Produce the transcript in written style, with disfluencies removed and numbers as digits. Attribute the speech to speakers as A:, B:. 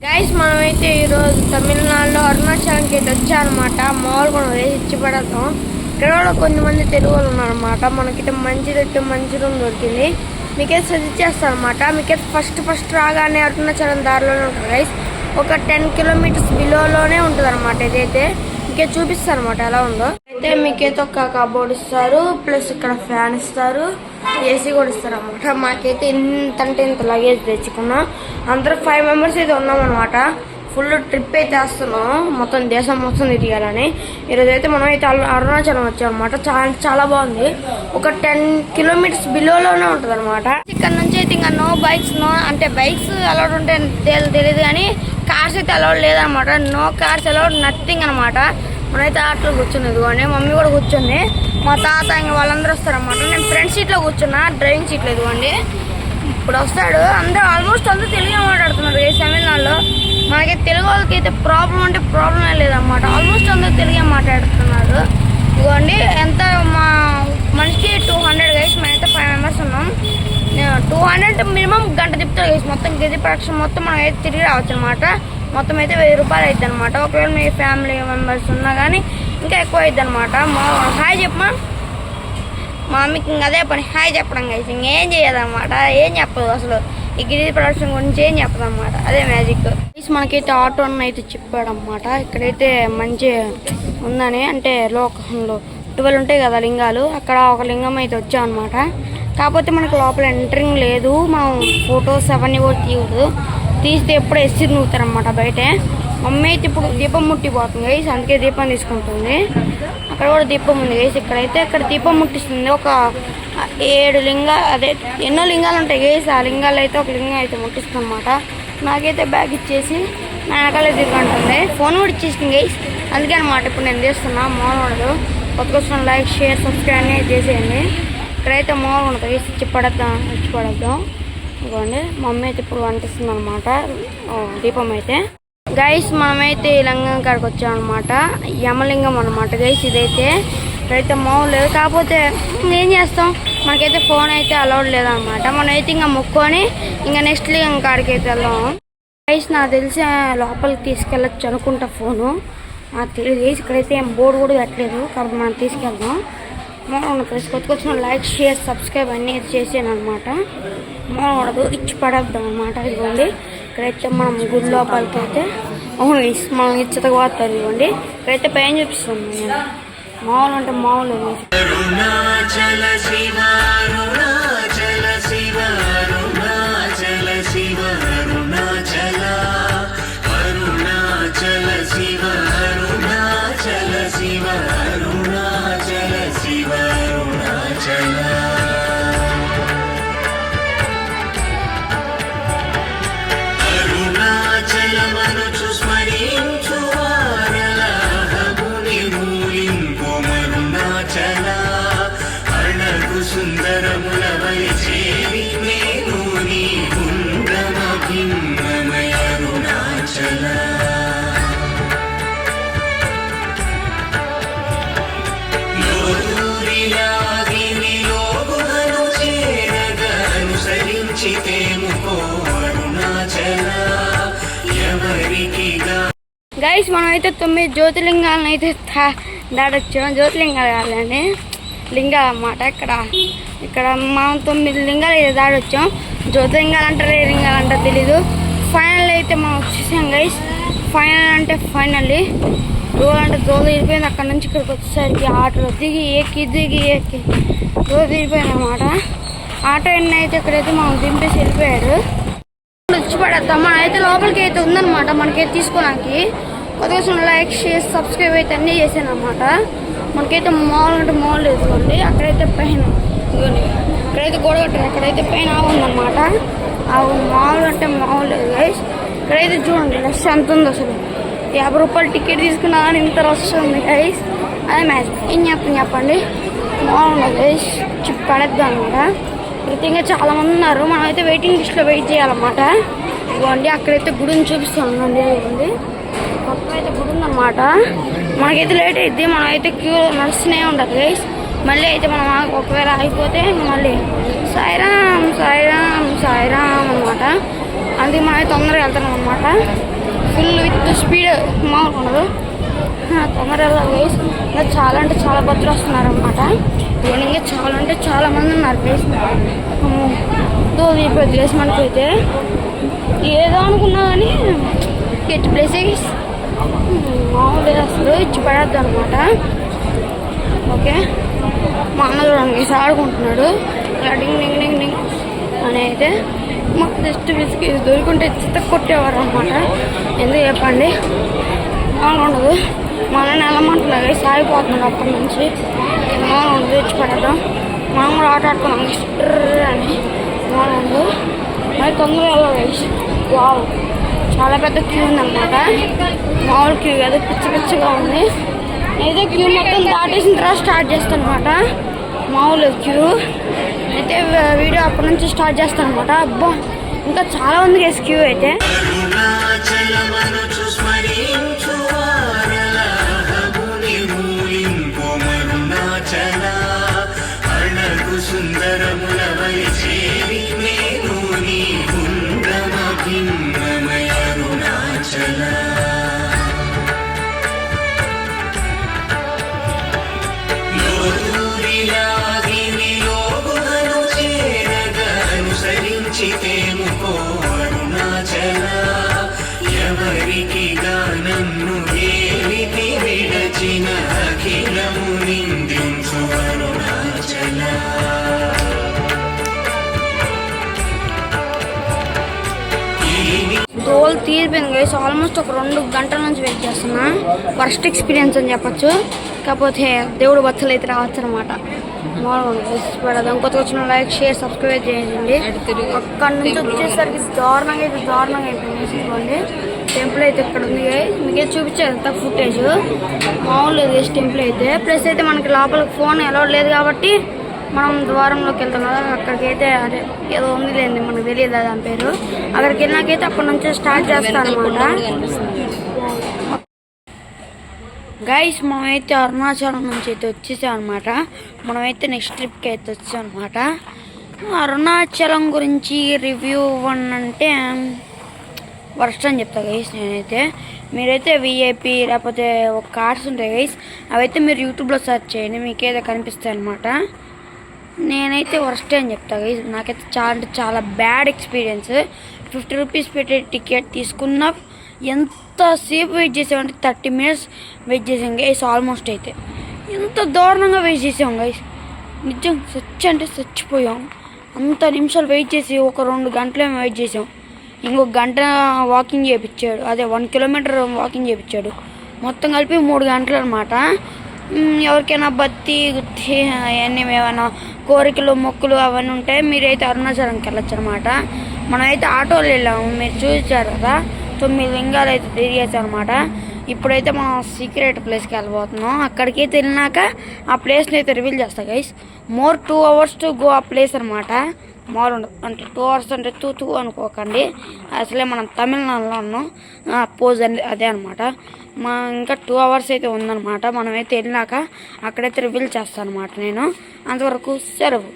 A: Guys మనమైతే ఈరోజు తమిళనాడులో అరుణాచలంకి అయితే వచ్చామన్నమాట. మామూలుగా వేసి ఇచ్చి పడతాం. ఇక్కడ కూడా కొంతమంది తెలుగు వాళ్ళు ఉన్నారన్నమాట. మనకైతే మంచి రూమ్ దొరికింది. మీకైతే సజెస్ట్ చేస్తాను అనమాట. మీకైతే ఫస్ట్ రాగానే అరుణాచలం దారిలోనే ఉంటుంది గైస్. ఒక 10 కిలోమీటర్స్ బిలోలోనే ఉంటుంది అనమాట. ఇదైతే మీకే చూపిస్తారు అనమాట ఎలా ఉందో. అయితే మీకైతే ఒక కబోర్డ్ ఇస్తారు, ప్లస్ ఇక్కడ ఫ్యాన్ ఇస్తారు, ఏసీ కూడా ఇస్తారు అనమాట. మాకైతే ఇంత లగేజ్ తెచ్చుకున్నాం. అందరూ 5 మెంబర్స్ అయితే ఉన్నాం అనమాట. ఫుల్ ట్రిప్ అయితే వేస్తున్నాం, మొత్తం దేశం మొత్తం తిరగాలని. ఈరోజు అయితే మనం అయితే అరుణాచలం వచ్చాం అనమాట. చాలా బాగుంది. ఒక 10 కిలోమీటర్స్ బిలోలోనే ఉంటుంది అనమాట. ఇక్కడ నుంచి అయితే ఇంకా నో బైక్స్, అంటే బైక్స్ అలౌడ్ ఉంటే తెలియదు కానీ కార్స్ అయితే అలౌడ్ లేదనమాట. నో కార్స్ అలౌడ్, నథింగ్ అనమాట. మనమైతే ఆటలో కూర్చుని ఇదిగోండి, మమ్మీ కూడా కూర్చుంది, మా తాత ఇంకా వాళ్ళందరూ వస్తారనమాట. నేను ఫ్రంట్ సీట్లో కూర్చున్నా, డ్రైవింగ్ సీట్లో ఇదిగోండి. ఇప్పుడు వస్తాడు. ఆల్మోస్ట్ అందరూ తెలుగే మాట్లాడుతున్నారు ఈ తమిళనాడులో. మనకి తెలుగు వాళ్ళకి అయితే ప్రాబ్లం అంటే ప్రాబ్లమే లేదన్నమాట. ఆల్మోస్ట్ అందరూ తెలుగే మాట్లాడుతున్నారు. ఇదిగోండి ఎంత మా మనిషికి 200 గైస్. మేమైతే 5 మెంబర్స్ ఉన్నాం. 200 మినిమం గంట తిప్పుతారు గైస్. మొత్తం గది ప్రొడక్షన్ మొత్తం మనం అయితే తిరిగి రావచ్చు అనమాట. మొత్తం అయితే 1000 రూపాయలు అవుతుంది అనమాట. ఒకవేళ మీ ఫ్యామిలీ మెంబర్స్ ఉన్నా కానీ ఇంకా ఎక్కువ అవుతుంది అనమాట. హాయ్ చెప్పమా, మా మమ్మీకి ఇంకా అదే పని హాయ్ చెప్పడం గైస్. ఇంకేం చేయదన్నమాట, ఏం చెప్పదు అసలు. ఈ గిరి ప్రొడక్షన్ గురించి ఏం చెప్పదు అనమాట, అదే మ్యాజిక్. మనకైతే ఆటో అయితే చెప్పాడు అనమాట. ఇక్కడైతే మంచి ఉందని, అంటే లోకంలో 12 ఉంటాయి కదా లింగాలు, అక్కడ ఒక లింగం అయితే వచ్చామన్నమాట. కాకపోతే మనకు లోపల ఎంట్రింగ్ లేదు. మనం ఫొటోస్ అవన్నీ కూడా తీయదు. తీస్తే ఎప్పుడు ఎస్సీ నూతారనమాట బయటే. మమ్మీ అయితే ఇప్పుడు దీపం ముట్టిపోతుంది గైస్, అందుకే దీపం తీసుకుంటుంది. అక్కడ కూడా దీపం ఉంది గైస్. ఇక్కడ దీపం ముట్టిస్తుంది. ఒక 7 లింగాలు, అదే ఎన్నో లింగాలు ఉంటాయి గైస్. ఆ లింగాలు అయితే ఒక లింగం అయితే ముట్టిస్తుంది అనమాట. నాకైతే బ్యాగ్ ఇచ్చేసి నా వెనకాలే తిరుగుంటుంది. ఫోన్ కూడా ఇచ్చేసింది గైస్, అందుకే అనమాట ఇప్పుడు నేను చేస్తున్నా. మామూలు ఉండదు. కొత్త లైక్, షేర్, సబ్స్క్రైబ్ అనేది చేసేయండి. ఇక్కడైతే మామూలు ఉంటుంది గైస్. ఇచ్చి పడద్దాం ఇదిగోండి. మమ్మీ అయితే ఇప్పుడు వంటిస్తుంది అనమాట దీపం అయితే. గైస్ మనమైతే ఈ లింగం కాడికి వచ్చామన్నమాట. యమలింగం అనమాట గైస్ ఇదైతే. ఇక్కడైతే మామూలు లేదు. కాకపోతే ఏం చేస్తాం, మనకైతే ఫోన్ అయితే అలౌడ్ లేదనమాట. మనం అయితే ఇంకా మొక్కుకొని ఇంకా నెక్స్ట్ లింగం కాడికి అయితే వెళ్దాం గైస్. నాకు తెలిసి లోపలికి తీసుకెళ్ళచ్చు అనుకుంటా ఫోను, నాకు తెలియదు గైస్. ఇక్కడైతే ఏం బోర్డు కూడా పెట్టలేదు, కాబట్టి మనం తీసుకెళ్దాం. కొత్త లైక్, షేర్, సబ్స్క్రైబ్ అన్నీ చేసాను అనమాట. మాడదు ఇచ్చి పడద్దాం అనమాట. ఇదిగోండి ఇక్కడైతే మనం గుడి లోపలికి అయితే అవును మనం ఇచ్చత పోతారు. ఇదిగోండి ఇక్కడైతే పైన చూపిస్తాం. మామూలు అంటే మామూలు గైస్ మనమైతే 9 జ్యోతిర్లింగాలను అయితే దాడొచ్చాం. జ్యోతిర్లింగాలు కాదండి, లింగాలు అన్నమాట. ఇక్కడ మనం 9 లింగాలు అయితే దాడొచ్చాం. జ్యోతిర్లింగాలు అంటారు, ఏ లింగాలు అంటారు తెలీదు. ఫైనల్ అయితే మనం వచ్చేసాం గైస్. ఫైనల్లీ రోజు అంటే రోజు తిరిగిపోయింది. అక్కడ నుంచి ఇక్కడికి వచ్చేసరికి ఆటోలో దిగి ఎక్కి రోజు తిరిగిపోయింది అన్నమాట. ఆటో ఎన్ని అయితే ఇక్కడైతే మనం దింపేసి వెళ్ళిపోయాడు. వచ్చి పడేద్దాం. మన అయితే లోపలికి అయితే ఉందన్నమాట మనకైతే తీసుకోవడానికి. కొత్తగా లైక్, షేర్, సబ్స్క్రైబ్ అయితే అన్నీ చేశాను అనమాట. మనకైతే మాల్ అంటే మాల్ లేదుకోండి. అక్కడైతే పైన ఇక్కడైతే గోడ కట్టారు, అక్కడైతే పైన ఉందన్నమాట. మాల్ అంటే మాల్ లేదు గైస్. ఇక్కడైతే చూడండి రష్ ఎంత ఉంది అసలు. 50 రూపాయలు టికెట్ తీసుకున్నా కానీ ఇంత రష్ ఉంది గైస్. అదే మ్యాచ్ ఏం చెప్పండి. మాల్ ఉన్నది గైస్, పడేద్దాం అనమాట. అయితే ఇంకా చాలా మంది ఉన్నారు. మనం అయితే వెయిటింగ్ లిస్ట్లో వెయిట్ చేయాలన్నమాట. ఇవ్వండి అక్కడైతే గుడిని చూపిస్తామండి. ఇవ్వండి మొత్తం అయితే గుడి ఉందన్నమాట. మనకైతే లేట్ అయింది. మనం అయితే క్యూ నడుస్తూనే ఉండదు గైస్. మళ్ళీ అయితే మనం ఒకవేళ అయిపోతే మళ్ళీ సాయిరామ్ సాయిరామ్ సాయిరామ్ అనమాట. అందుకే మనం తొందరగా వెళ్తున్నాం అనమాట. ఫుల్ విత్ స్పీడ్ మామూలు ఉండదు, తొందరగా వెళ్ళాలి. ఇంకా చాలా అంటే చాలా భద్రులు వస్తున్నారు అనమాట. ఈవినింగ్ చాలా అంటే చాలా మంది ఉన్నారు ప్లేస్. ఇప్పుడు ప్లేస్ మనకి అయితే ఏదో అనుకున్నా కానీ గెట్ ప్లేసెస్ మామూలు అసలు ఇచ్చి పడద్దు అనమాట. ఓకే, మా అన్న చూడండి ఆడుకుంటున్నాడు ఇలా డింగ్ డింగ్ డింగ్ డింగ్ అని. అయితే మాకు జస్ట్ విసికి దొరికింటే చిత్త కొట్టేవారు అనమాట. ఎందుకు చెప్పండి, మామూలు ఉండదు. మా అన్న వెళ్ళమంటున్నాడు, సాగిపోతున్నాడు అప్పటి నుంచి. మామూలు ఉండదు, ఇచ్చి పడదాం. మనం కూడా ఆట ఆడుకున్నాం అని. మామూలు ఉండదు, మరి తొందరగా వెళ్ళాలి. వావ్, చాలా పెద్ద క్యూ ఉందన్నమాట. మామూలు క్యూ కదా, పిచ్చి పిచ్చిగా ఉంది. అయితే క్యూ మొత్తం దాటేసిన తర్వాత స్టార్ట్ చేస్తాను అనమాట. మామూలు క్యూ అయితే వీడియో అప్పటి నుంచి స్టార్ట్ చేస్తాను అనమాట. అబ్బా, ఇంకా చాలా ఉంది కేసు క్యూ అయితే.
B: ఎవరికి గానన్ను ఏలికి విడచిన అఖిలము నిందించు అరుణాచల.
A: దోలు తీరిపోయింది గైస్. ఆల్మోస్ట్ ఒక 2 గంటల నుంచి వెయిట్ చేస్తున్నా. వర్స్ట్ ఎక్స్పీరియన్స్ అని చెప్పచ్చు. కాకపోతే దేవుడు బచ్చలు అయితే రావచ్చు అనమాట. పెడదాం. కొత్తగా వచ్చిన లైక్ షేర్ సబ్స్క్రైబ్ చేయండి. అక్కడి నుంచి వచ్చేసరికి దారుణంగా అయిపోయింది. టెంపుల్ అయితే ఇక్కడ ఉంది, మీకే చూపించారు ఎంత ఫుటేజ్. మామూలు లేదు టెంపుల్ అయితే. ప్లస్ అయితే మనకి లోపలికి ఫోన్ అలౌడ్ లేదు కాబట్టి మనం ద్వారంలోకి వెళ్తాం కదా, అక్కడికైతే అదే ఏదో ఉంది లేని మనకు తెలియదు దాని పేరు. అక్కడికి వెళ్ళినాకైతే అప్పటి నుంచి స్టార్ట్ చేస్తాను అనమాట. గైస్, మనమైతే అరుణాచలం నుంచి అయితే వచ్చేసాం అనమాట. మనమైతే నెక్స్ట్ ట్రిప్కి అయితే వచ్చాం అనమాట. అరుణాచలం గురించి రివ్యూ అంటే వర్స్ట్ అని చెప్తా గైస్ నేనైతే. మీరైతే విఐపి లేకపోతే ఒక కార్డ్స్ ఉంటాయి గైస్, అవైతే మీరు యూట్యూబ్లో సెర్చ్ చేయండి, మీకేదో కనిపిస్తాయి అనమాట. నేనైతే వర్స్ట్ అని చెప్తా గైస్. నాకైతే చాలా అంటే చాలా బ్యాడ్ ఎక్స్పీరియన్స్. 50 రూపీస్ పెట్టి టికెట్ తీసుకున్నా ఎంతసేపు వెయిట్ చేసామంటే 30 మినిట్స్ వెయిట్ చేసాం గైస్. ఆల్మోస్ట్ అయితే ఎంత దారుణంగా వెయిట్ చేసాం గైస్. నిజం చచ్చిపోయాం. అంత నిమిషాలు వెయిట్ చేసి ఒక 2 గంటలేమో వెయిట్ చేసాం. ఇంకొక గంట వాకింగ్ చేయించాడు, అదే 1 కిలోమీటర్ వాకింగ్ చేయించాడు. మొత్తం కలిపి 3 గంటలు అనమాట. ఎవరికైనా బత్తి గుత్తి అవన్నీ ఏమైనా కోరికలు మొక్కులు అవన్నీ ఉంటాయి, మీరైతే అరుణాచలంకి వెళ్ళొచ్చు అనమాట. మనమైతే ఆటోలో వెళ్ళాము, మీరు చూసారు కదా. 9 లింగాలు అయితే తిరిగేసాం అనమాట. ఇప్పుడైతే మనం సీక్రెట్ ప్లేస్కి వెళ్ళిపోతున్నాం. అక్కడికైతే వెళ్ళినాక ఆ ప్లేస్ని అయితే రివీల్ చేస్తాం గైస్. 2 hours టు గో ఆ ప్లేస్ అనమాట. మామూలు ఉండదు, అంటే 2 hours అంటే తూ అనుకోకండి. అసలే మనం తమిళనాడులో ఉన్నాం. పోజ్ అదే అనమాట. ఇంకా 2 hours అయితే ఉందన్నమాట. మనమైతే వెళ్ళినాక అక్కడైతే రివీల్ చేస్తాను అనమాట నేను. అంతవరకు సెలవు.